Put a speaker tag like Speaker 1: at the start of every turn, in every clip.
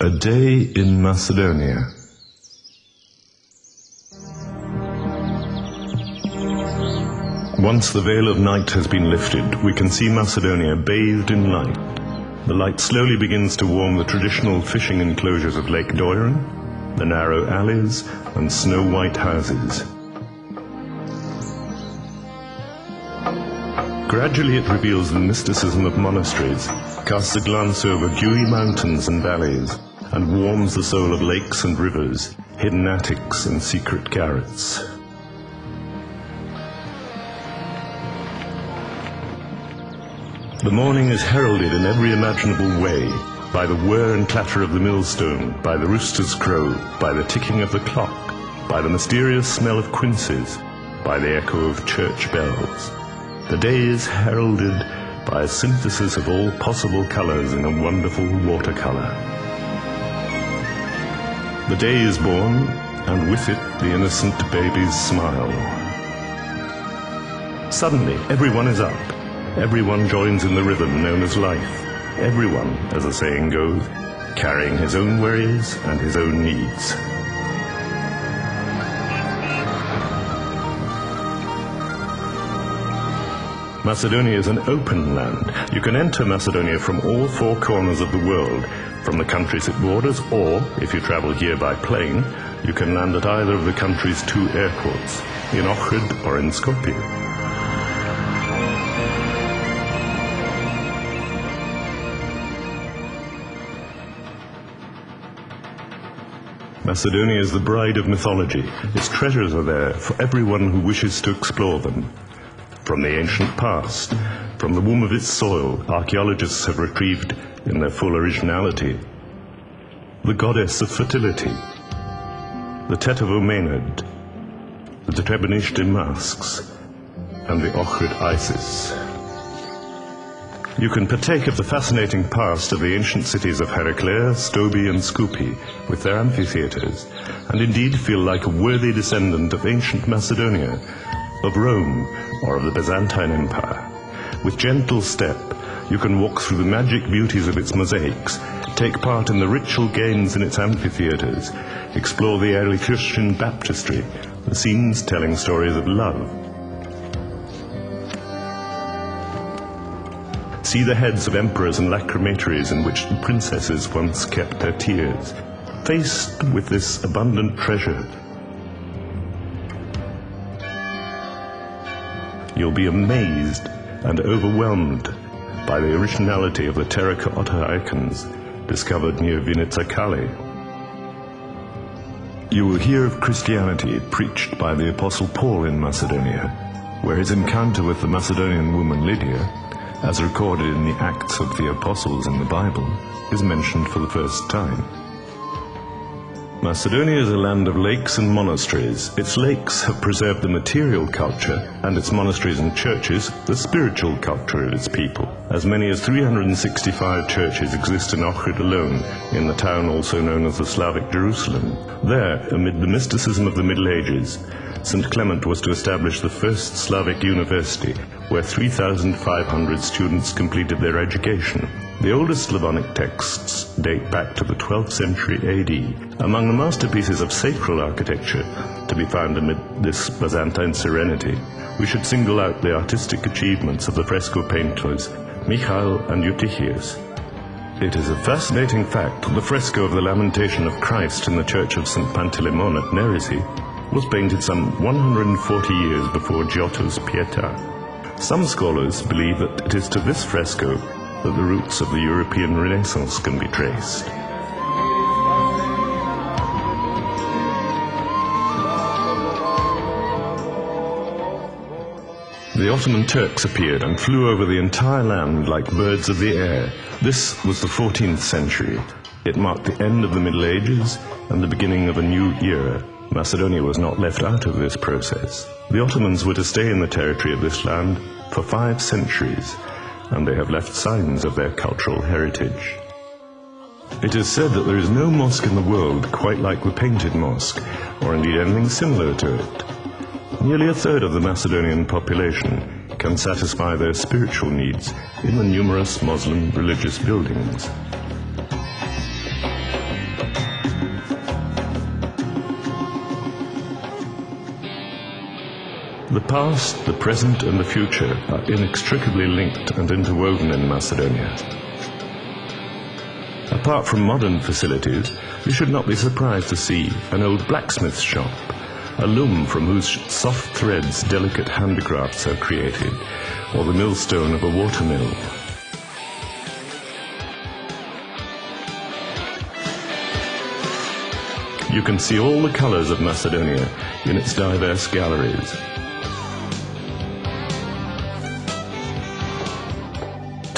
Speaker 1: A Day in Macedonia. Once the veil of night has been lifted, we can see Macedonia bathed in light. The light slowly begins to warm the traditional fishing enclosures of Lake Doiron, the narrow alleys and snow-white houses. Gradually it reveals the mysticism of monasteries, casts a glance over dewy mountains and valleys, and warms the soul of lakes and rivers, hidden attics and secret garrets. The morning is heralded in every imaginable way, by the whir and clatter of the millstone, by the rooster's crow, by the ticking of the clock, by the mysterious smell of quinces, by the echo of church bells. The day is heralded by a synthesis of all possible colors in a wonderful watercolor. The day is born, and with it the innocent baby's smile. Suddenly, everyone is up. Everyone joins in the rhythm known as life. Everyone, as the saying goes, carrying his own worries and his own needs. Macedonia is an open land. You can enter Macedonia from all four corners of the world, from the countries it borders, or, if you travel here by plane, you can land at either of the country's two airports, in Ohrid or in Skopje. Macedonia is the bride of mythology. Its treasures are there for everyone who wishes to explore them. From the ancient past, from the womb of its soil, archaeologists have retrieved, in their full originality, the goddess of fertility, the Tetovomenid, the Trebinishte masks, and the Ohrid Isis. You can partake of the fascinating past of the ancient cities of Heraclea, Stobi, and Skopje, with their amphitheaters, and indeed feel like a worthy descendant of ancient Macedonia, of Rome, or of the Byzantine Empire. With gentle step, you can walk through the magic beauties of its mosaics, take part in the ritual games in its amphitheaters, explore the early Christian baptistry, the scenes telling stories of love. See the heads of emperors and lacrimatories in which the princesses once kept their tears. Faced with this abundant treasure, you'll be amazed and overwhelmed by the originality of the terracotta icons discovered near Vinica Kale. You will hear of Christianity preached by the Apostle Paul in Macedonia, where his encounter with the Macedonian woman Lydia, as recorded in the Acts of the Apostles in the Bible, is mentioned for the first time. Macedonia is a land of lakes and monasteries. Its lakes have preserved the material culture, and its monasteries and churches the spiritual culture of its people. As many as 365 churches exist in Ohrid alone, in the town also known as the Slavic Jerusalem. There, amid the mysticism of the Middle Ages, St. Clement was to establish the first Slavic university, where 3,500 students completed their education. The oldest Slavonic texts date back to the 12th century AD. Among the masterpieces of sacral architecture to be found amid this Byzantine serenity, we should single out the artistic achievements of the fresco painters Michael and Eutychius. It is a fascinating fact that the fresco of the Lamentation of Christ in the church of St. Panteleimon at Neresi was painted some 140 years before Giotto's Pietà. Some scholars believe that it is to this fresco that the roots of the European Renaissance can be traced. The Ottoman Turks appeared and flew over the entire land like birds of the air. This was the 14th century. It marked the end of the Middle Ages and the beginning of a new era. Macedonia was not left out of this process. The Ottomans were to stay in the territory of this land for 5 centuries, and they have left signs of their cultural heritage. It is said that there is no mosque in the world quite like the Painted Mosque, or indeed anything similar to it. Nearly a third of the Macedonian population can satisfy their spiritual needs in the numerous Muslim religious buildings. The past, the present and the future are inextricably linked and interwoven in Macedonia. Apart from modern facilities, we should not be surprised to see an old blacksmith's shop, a loom from whose soft threads delicate handicrafts are created, or the millstone of a water mill. You can see all the colours of Macedonia in its diverse galleries.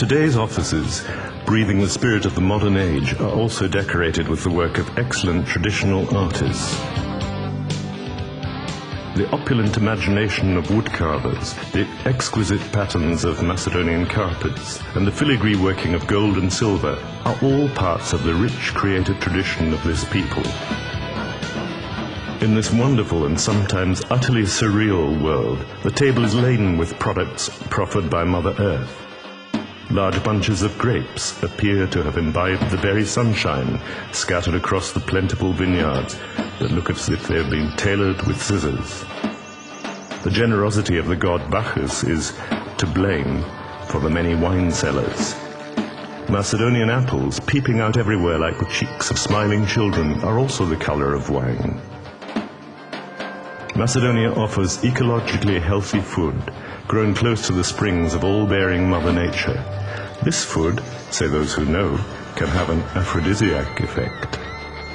Speaker 1: Today's offices, breathing the spirit of the modern age, are also decorated with the work of excellent traditional artists. The opulent imagination of woodcarvers, the exquisite patterns of Macedonian carpets, and the filigree working of gold and silver are all parts of the rich creative tradition of this people. In this wonderful and sometimes utterly surreal world, the table is laden with products proffered by Mother Earth. Large bunches of grapes appear to have imbibed the very sunshine scattered across the plentiful vineyards that look as if they have been tailored with scissors. The generosity of the god Bacchus is to blame for the many wine cellars. Macedonian apples, peeping out everywhere like the cheeks of smiling children, are also the color of wine. Macedonia offers ecologically healthy food, grown close to the springs of all-bearing Mother Nature. This food, say those who know, can have an aphrodisiac effect.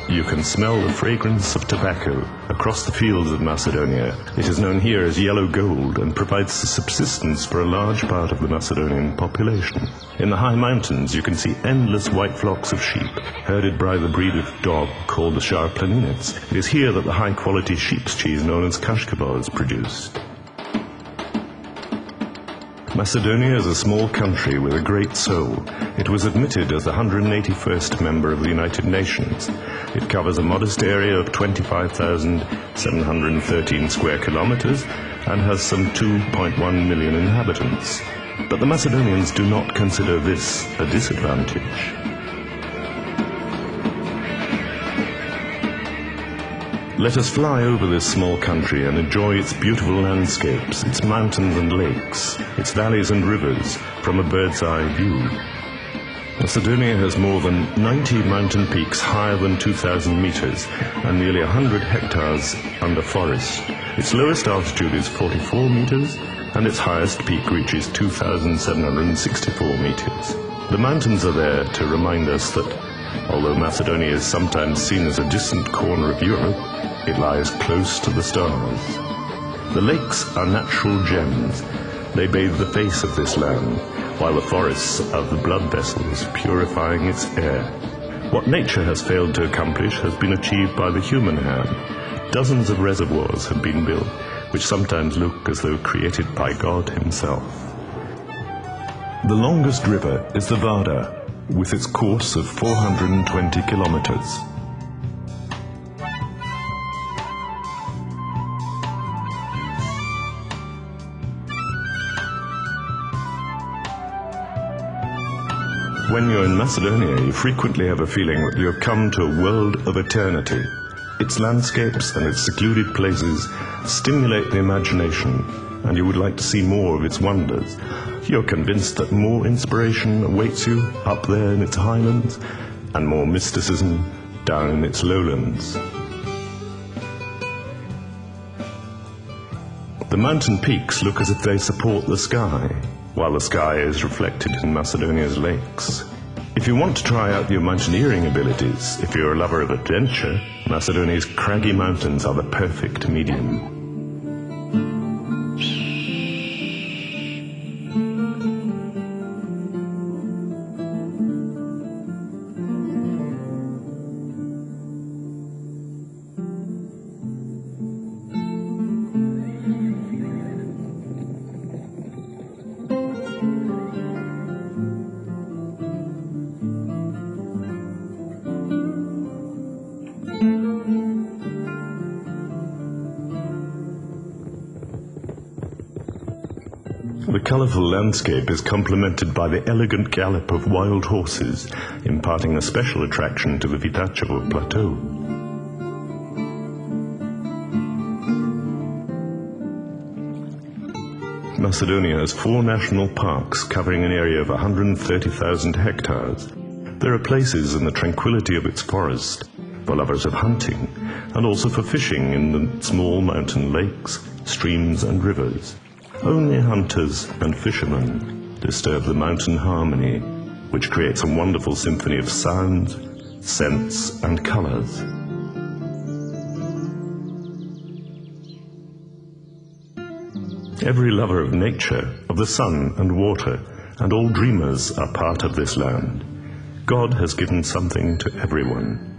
Speaker 1: You can smell the fragrance of tobacco across the fields of Macedonia. It is known here as yellow gold and provides subsistence for a large part of the Macedonian population. In the high mountains you can see endless white flocks of sheep, herded by the breed of dog called the Sharplaninets. It is here that the high-quality sheep's cheese known as kashkabah is produced. Macedonia is a small country with a great soul. It was admitted as the 181st member of the United Nations. It covers a modest area of 25,713 square kilometers and has some 2.1 million inhabitants. But the Macedonians do not consider this a disadvantage. Let us fly over this small country and enjoy its beautiful landscapes, its mountains and lakes, its valleys and rivers from a bird's eye view. Macedonia has more than 90 mountain peaks higher than 2,000 meters and nearly 100 hectares under forest. Its lowest altitude is 44 meters and its highest peak reaches 2,764 meters. The mountains are there to remind us that although Macedonia is sometimes seen as a distant corner of Europe, it lies close to the stars. The lakes are natural gems. They bathe the face of this land, while the forests are the blood vessels purifying its air. What nature has failed to accomplish has been achieved by the human hand. Dozens of reservoirs have been built, which sometimes look as though created by God himself. The longest river is the Vardar, with its course of 420 kilometers. When you're in Macedonia, you frequently have a feeling that you have come to a world of eternity. Its landscapes and its secluded places stimulate the imagination, and you would like to see more of its wonders. You're convinced that more inspiration awaits you up there in its highlands, and more mysticism down in its lowlands. The mountain peaks look as if they support the sky, while the sky is reflected in Macedonia's lakes. If you want to try out your mountaineering abilities, if you're a lover of adventure, Macedonia's craggy mountains are the perfect medium. The colourful landscape is complemented by the elegant gallop of wild horses, imparting a special attraction to the Vitacevo plateau. Macedonia has 4 national parks covering an area of 130,000 hectares. There are places in the tranquility of its forest for lovers of hunting, and also for fishing in the small mountain lakes, streams and rivers. Only hunters and fishermen disturb the mountain harmony, which creates a wonderful symphony of sound, scents and colors. Every lover of nature, of the sun and water, and all dreamers are part of this land. God has given something to everyone.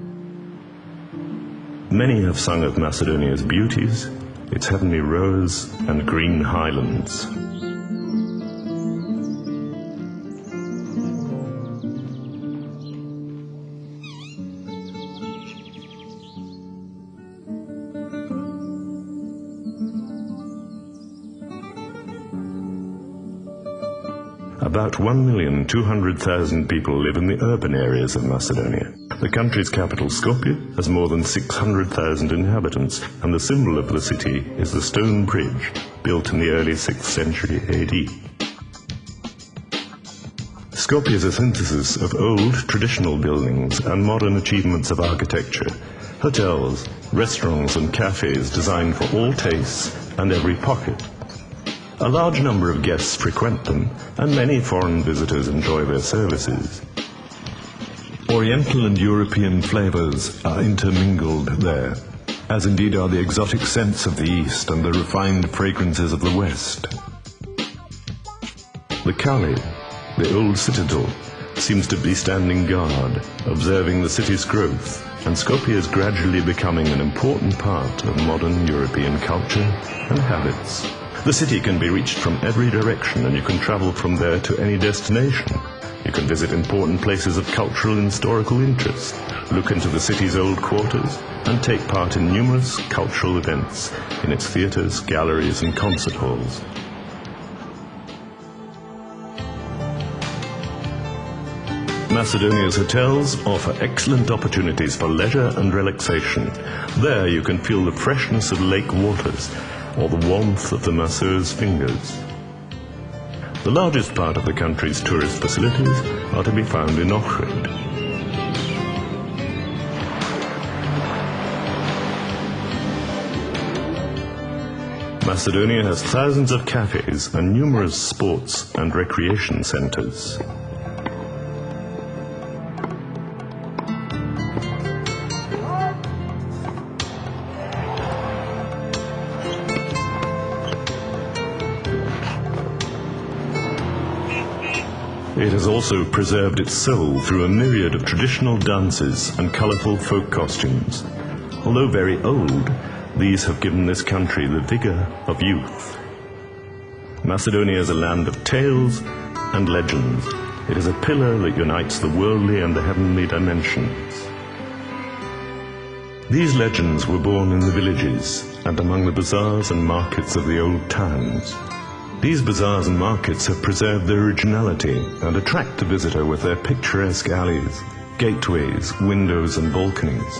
Speaker 1: Many have sung of Macedonia's beauties, its heavenly rose and green highlands. About 1,200,000 people live in the urban areas of Macedonia. The country's capital, Skopje, has more than 600,000 inhabitants, and the symbol of the city is the stone bridge built in the early 6th century AD. Skopje is a synthesis of old, traditional buildings and modern achievements of architecture. Hotels, restaurants and cafes designed for all tastes and every pocket. A large number of guests frequent them, and many foreign visitors enjoy their services. Oriental and European flavors are intermingled there, as indeed are the exotic scents of the East and the refined fragrances of the West. The Kali, the old citadel, seems to be standing guard, observing the city's growth, and Skopje is gradually becoming an important part of modern European culture and habits. The city can be reached from every direction, and you can travel from there to any destination. You can visit important places of cultural and historical interest, look into the city's old quarters, and take part in numerous cultural events in its theatres, galleries and concert halls. Macedonia's hotels offer excellent opportunities for leisure and relaxation. There you can feel the freshness of lake waters or the warmth of the masseur's fingers. The largest part of the country's tourist facilities are to be found in Ohrid. Macedonia has thousands of cafes and numerous sports and recreation centers. It has also preserved its soul through a myriad of traditional dances and colourful folk costumes. Although very old, these have given this country the vigour of youth. Macedonia is a land of tales and legends. It is a pillar that unites the worldly and the heavenly dimensions. These legends were born in the villages and among the bazaars and markets of the old towns. These bazaars and markets have preserved their originality and attract the visitor with their picturesque alleys, gateways, windows and balconies.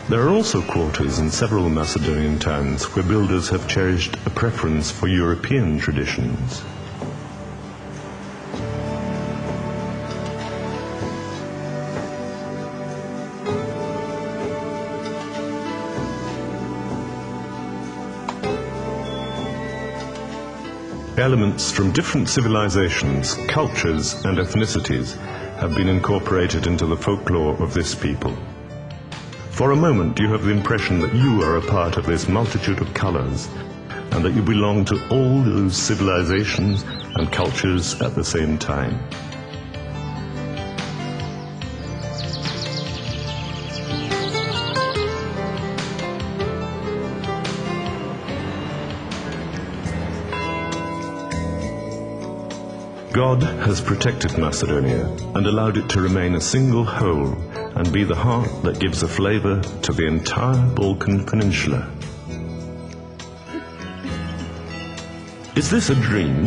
Speaker 1: There are also quarters in several Macedonian towns where builders have cherished a preference for European traditions. Elements from different civilizations, cultures and ethnicities have been incorporated into the folklore of this people. For a moment you have the impression that you are a part of this multitude of colors, and that you belong to all those civilizations and cultures at the same time. God has protected Macedonia and allowed it to remain a single whole and be the heart that gives a flavour to the entire Balkan Peninsula. Is this a dream?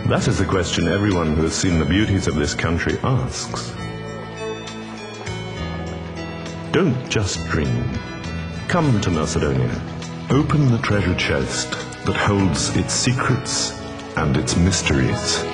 Speaker 1: That is the question everyone who has seen the beauties of this country asks. Don't just dream. Come to Macedonia. Open the treasure chest that holds its secrets and its mysteries.